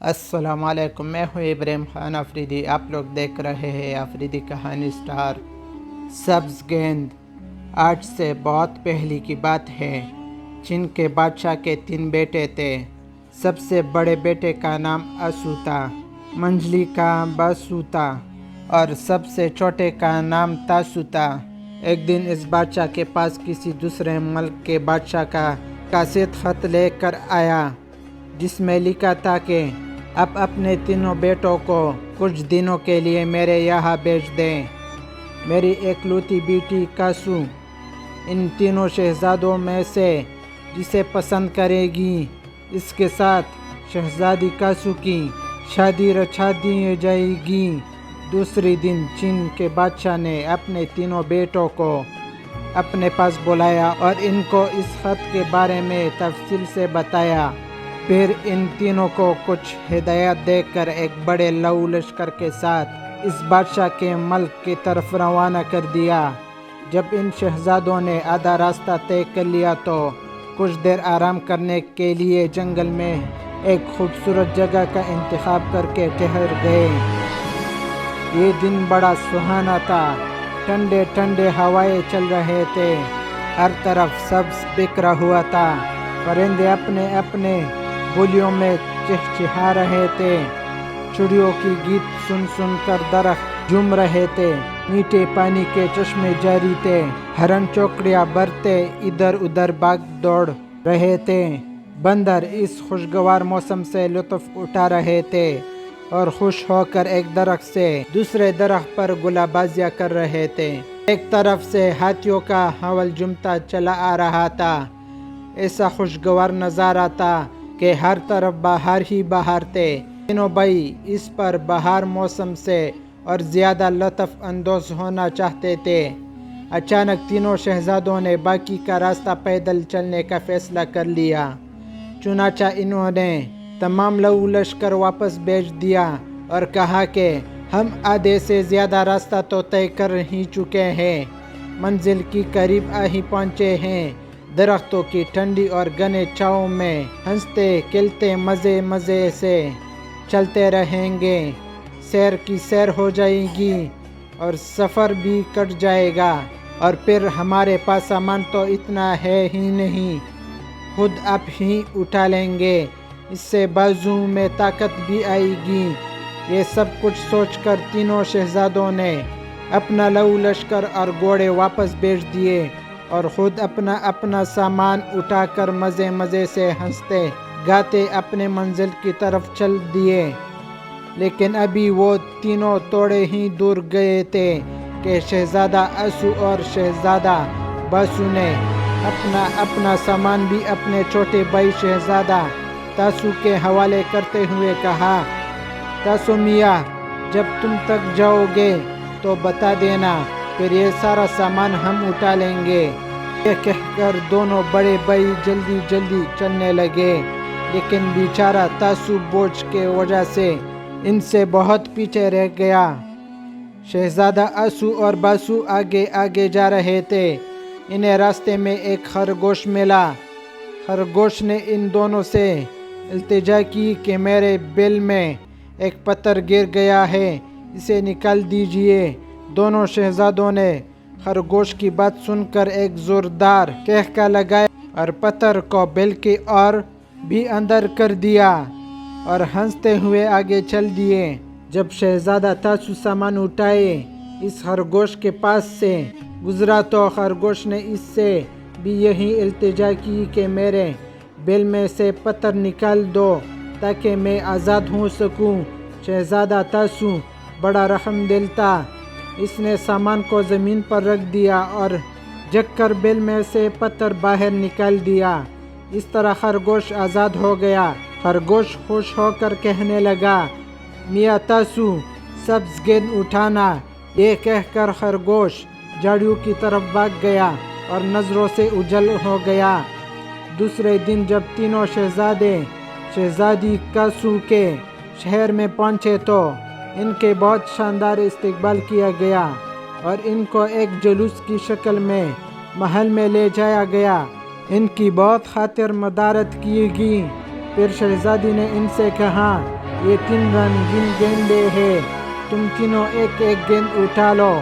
السلام علیکم، میں ہوں ابراہیم خان آفریدی۔ آپ لوگ دیکھ رہے ہیں آفریدی کہانی سٹار۔ سبز گیند۔ آج سے بہت پہلے کی بات ہے۔ چین کے بادشاہ کے 3 بیٹے تھے۔ سب سے بڑے بیٹے کا نام اسو تھا، منجلی کا باسو تھا اور سب سے چھوٹے کا نام تاسو تھا۔ ایک دن اس بادشاہ کے پاس کسی دوسرے ملک کے بادشاہ کا قاصد خط لے کر آیا، جس میں لکھا تھا کہ اب اپنے تینوں بیٹوں کو کچھ دنوں کے لیے میرے یہاں بھیج دیں۔ میری اکلوتی بیٹی کاسو ان تینوں شہزادوں میں سے جسے پسند کرے گی، اس کے ساتھ شہزادی کاسو کی شادی رچا دی جائے گی۔ دوسرے دن چین کے بادشاہ نے اپنے تینوں بیٹوں کو اپنے پاس بلایا اور ان کو اس خط کے بارے میں تفصیل سے بتایا۔ پھر ان تینوں کو کچھ ہدایات دے کر ایک بڑے لو لشکر کے ساتھ اس بادشاہ کے ملک کی طرف روانہ کر دیا۔ جب ان شہزادوں نے آدھا راستہ طے کر لیا تو کچھ دیر آرام کرنے کے لیے جنگل میں ایک خوبصورت جگہ کا انتخاب کر کے ٹھہر گئے۔ یہ دن بڑا سہانا تھا، ٹھنڈے ٹھنڈے ہوائیں چل رہے تھے، ہر طرف سبز بکھرا ہوا تھا، پرندے اپنے اپنے بولیوں میں چہچہا رہے تھے، چڑیوں کی گیت سن سن کر درخت جھوم رہے تھے، میٹھے پانی کے چشمے جاری تھے، ہرن چوکڑیاں بھرتے ادھر ادھر بھاگ دوڑ رہے تھے، بندر اس خوشگوار موسم سے لطف اٹھا رہے تھے اور خوش ہو کر ایک درخت سے دوسرے درخت پر گلہ بازیاں کر رہے تھے۔ ایک طرف سے ہاتھیوں کا ہول جمتا چلا آ رہا تھا، ایسا خوشگوار نظارہ تھا کہ ہر طرف بہار ہی بہار تھے۔ تینوں بھائی اس پر بہار موسم سے اور زیادہ لطف اندوز ہونا چاہتے تھے۔ اچانک تینوں شہزادوں نے باقی کا راستہ پیدل چلنے کا فیصلہ کر لیا۔ چنانچہ انہوں نے تمام لو لشکر واپس بھیج دیا اور کہا کہ ہم آدھے سے زیادہ راستہ تو طے کر ہی چکے ہیں، منزل کی قریب آ ہی پہنچے ہیں، درختوں کی ٹھنڈی اور گھنے چھاؤں میں ہنستے کھیلتے مزے مزے سے چلتے رہیں گے، سیر کی سیر ہو جائے گی اور سفر بھی کٹ جائے گا، اور پھر ہمارے پاس سامان تو اتنا ہے ہی نہیں، خود آپ ہی اٹھا لیں گے، اس سے بازو میں طاقت بھی آئے گی۔ یہ سب کچھ سوچ کر تینوں شہزادوں نے اپنا لو لشکر اور گھوڑے واپس بھیج دیے اور خود اپنا اپنا سامان اٹھا کر مزے مزے سے ہنستے گاتے اپنے منزل کی طرف چل دیے۔ لیکن ابھی وہ تینوں تھوڑے ہی دور گئے تھے کہ شہزادہ اسو اور شہزادہ باسو نے اپنا اپنا سامان بھی اپنے چھوٹے بھائی شہزادہ تاسو کے حوالے کرتے ہوئے کہا، تاسو میاں، جب تم تک جاؤ گے تو بتا دینا، پھر یہ سارا سامان ہم اٹھا لیں گے۔ یہ کہہ کر دونوں بڑے بھائی جلدی جلدی چلنے لگے، لیکن بیچارہ تاسو بوجھ کے وجہ سے ان سے بہت پیچھے رہ گیا۔ شہزادہ اسو اور باسو آگے آگے جا رہے تھے، انہیں راستے میں ایک خرگوش ملا۔ خرگوش نے ان دونوں سے التجا کی کہ میرے بل میں ایک پتھر گر گیا ہے، اسے نکال دیجیے۔ دونوں شہزادوں نے خرگوش کی بات سن کر ایک زوردار کہکا لگایا اور پتھر کو بل کی اور بھی اندر کر دیا اور ہنستے ہوئے آگے چل دیے۔ جب شہزادہ تاسو سامان اٹھائے اس خرگوش کے پاس سے گزرا تو خرگوش نے اس سے بھی یہی التجا کی کہ میرے بل میں سے پتھر نکال دو تاکہ میں آزاد ہو سکوں۔ شہزادہ تاسو بڑا رحم دل تھا، اس نے سامان کو زمین پر رکھ دیا اور جھک کر بل میں سے پتھر باہر نکال دیا۔ اس طرح خرگوش آزاد ہو گیا۔ خرگوش خوش ہو کر کہنے لگا، میاں تاسو، سبز گیند اٹھانا۔ یہ کہہ کر خرگوش جھاڑیوں کی طرف بھاگ گیا اور نظروں سے اوجھل ہو گیا۔ دوسرے دن جب تینوں شہزادے شہزادی کاسو کے شہر میں پہنچے تو ان کے بہت شاندار استقبال کیا گیا اور ان کو ایک جلوس کی شکل میں محل میں لے جایا گیا۔ ان کی بہت خاطر مدارت کی گئی۔ پھر شہزادی نے ان سے کہا، یہ 3 رنگین گیندیں ہیں، تم تینوں ایک ایک گیند اٹھا لو۔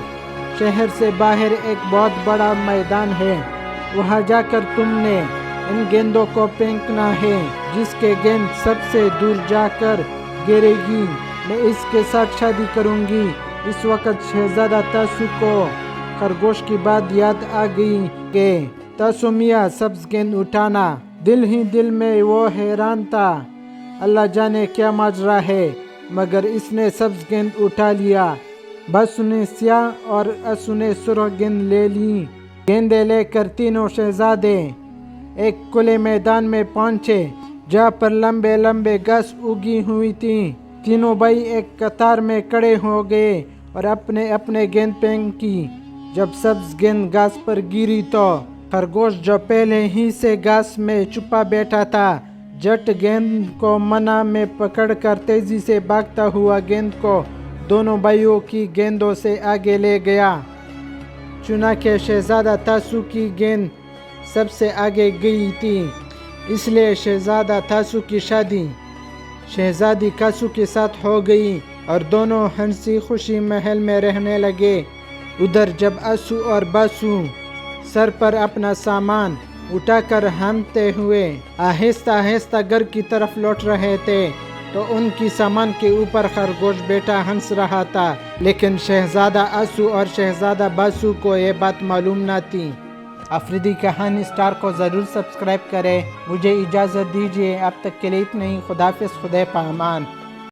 شہر سے باہر ایک بہت بڑا میدان ہے، وہاں جا کر تم نے ان گیندوں کو پھینکنا ہے، جس کے گیند سب سے دور جا کر گرے گی میں اس کے ساتھ شادی کروں گی۔ اس وقت شہزادہ تاسو کو خرگوش کی بات یاد آ گئی کہ تاسو میاں سبز گیند اٹھانا۔ دل ہی دل میں وہ حیران تھا، اللہ جانے کیا ماجرا ہے، مگر اس نے سبز گیند اٹھا لیا۔ باسو نے سیاہ اور اسو نے سرخ گیند لے لی۔ گیندیں لے کر تینوں شہزادے ایک کھلے میدان میں پہنچے جہاں پر لمبے لمبے گھاس اگی ہوئی تھی۔ تینوں بھائی ایک قطار میں کھڑے ہو گئے اور اپنے اپنے گیند پھینکی۔ جب سبز گیند گھاس پر گری تو خرگوش جو پہلے ہی سے گھاس میں چھپا بیٹھا تھا، جٹ گیند کو منہ میں پکڑ کر تیزی سے بھاگتا ہوا گیند کو دونوں بھائیوں کی گیندوں سے آگے لے گیا۔ چنانچہ شہزادہ تاسو کی گیند سب سے آگے گئی تھی، اس لیے شہزادہ تاسو کی شادی شہزادی کاسو کے ساتھ ہو گئی اور دونوں ہنسی خوشی محل میں رہنے لگے۔ ادھر جب اسو اور باسو سر پر اپنا سامان اٹھا کر ہانکتے ہوئے آہستہ آہستہ گھر کی طرف لوٹ رہے تھے تو ان کی سامان کے اوپر خرگوش بیٹھا ہنس رہا تھا، لیکن شہزادہ اسو اور شہزادہ باسو کو یہ بات معلوم نہ تھی۔ افریدی کہانی سٹار کو ضرور سبسکرائب کریں۔ مجھے اجازت دیجیے، اب تک کے لیے اتنا ہی۔ خدا حافظ، خدا پامان۔